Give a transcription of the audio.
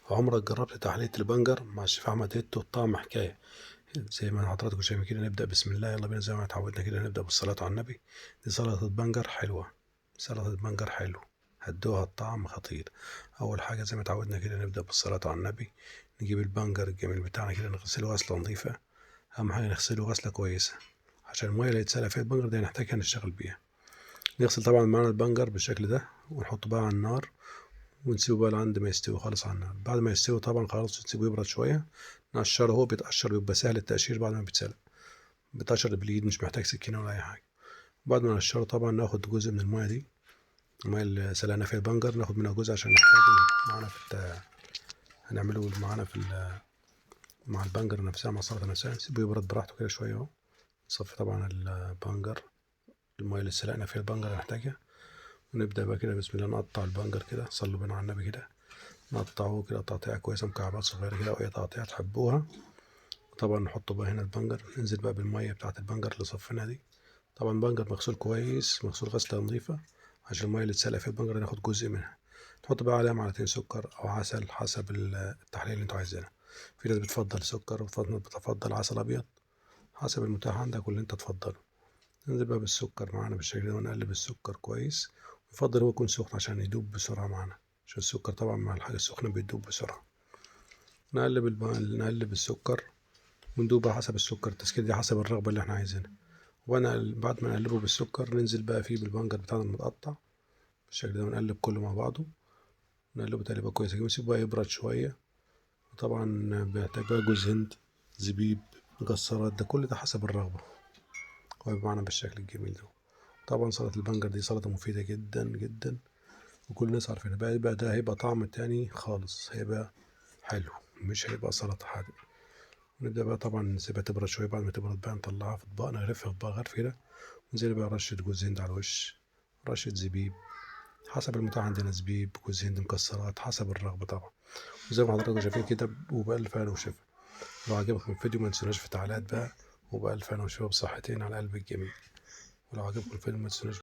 عمرك جربت تحلية البنجر مع الشيف أحمد تيتو؟ الطعم حكاية. زي ما حضراتكم شايفين كده، نبدأ بسم الله، يلا بينا زي ما اتعودنا كده، نبدأ بالصلاة على النبي. دي سلطة بنجر حلوة، سلطة بنجر حلو، هتدوها الطعم خطير. أول حاجة زي ما اتعودنا كده نبدأ بالصلاة على النبي. نجيب البنجر الجميل بتاعنا كده، نغسله غسلة نظيفة. أهم حاجة نغسله غسلة كويسة، عشان المية اللي يتسلق فيها البنجر دي نحتاجها نشتغل بيها. نغسل طبعا معانا البنجر بالشكل ده، ونحطه بقى على النار، ونسيبه بقى لعند ما يستوي خالص على النار. بعد ما يستوي طبعا خلاص نسيبه يبرد شوية. نقشره، هو بيتقشر بيبقى سهل التقشير بعد ما بيتسلق، بيتقشر بالإيد مش محتاج سكينة ولا أي حاجة. بعد ما نقشره طبعا ناخد جزء من المية دي، المية اللي سلقنا فيها البنجر، ناخد منها جزء عشان نحتاجه معانا هنعمله معانا مع البنجر نفسها، مع السلطة نفسها. نسيبه يبرد براحته كده شوية أهو. نصفي طبعا البنجر، المية اللي سلقنا فيها البنجر هنحتاجها. ونبدأ بقى كده بسم الله نقطع البنجر كده، صلوا بينا على النبي كده. نقطعه كده تقطيعة كويسة، مكعبات صغيرة كده، أو أي تقطيعة تحبوها. طبعا نحطه بقى هنا البنجر، ننزل بقى بالمية بتاعة البنجر اللي صفيناها دي. طبعا بنجر مغسول كويس، مغسول غسلة نظيفة، عشان المية اللي اتسلق فيها البنجر ناخد جزء منها. تحط بقى عليها معلقتين سكر أو عسل حسب التحلية اللي انتوا عايزينها. في ناس بتفضل سكر، وفي ناس بتفضل عسل أبيض، حسب المتاح عندك واللي انت تفضله. ننزل بقى بالسكر معانا بالشكل ده، ونقلب السكر كويس. يفضل هو يكون سخن عشان يدوب بسرعة معانا، عشان السكر طبعا مع الحاجة السخنة بيدوب بسرعة. نقلب السكر، وندوبها حسب السكر، التسكير دي حسب الرغبة اللي احنا عايزينها. بعد ما نقلبه بالسكر ننزل بقى فيه بالبنجر بتاعنا المتقطع بالشكل ده، ونقلب كله مع بعضه. نقلبه تقليبة كويسة كده، ونسيبه بقى يبرد شوية. وطبعا بيحتاج بقى جوز هند، زبيب، مكسرات، ده كل ده حسب الرغبة، ويبقى معانا بالشكل الجميل ده. طبعا سلطة البنجر دي سلطة مفيدة جدا جدا، وكل الناس عارفينها. بقى ده هيبقى طعم تاني خالص، هيبقى حلو، مش هيبقى سلطة حادق. نبدأ بقى طبعا نسيبها تبرد شوية. بعد ما تبرد بقى نطلعها في أطباق، نغرفها في أطباق غرف كده. ونزل بقى رشة جوز هند على الوش، رشة زبيب حسب المتاح عندنا، زبيب، جوز هند، مكسرات، حسب الرغبة طبعا. وزي ما حضراتكم شايفين كده، وبألف هنا وشفا. لو عجبكم الفيديو ما تنسوناش في التعليقات بقى، وبألف هنا وشفا بصحتين على قلب الجميع. ولو عجبكم الفيلم ما تنسوناش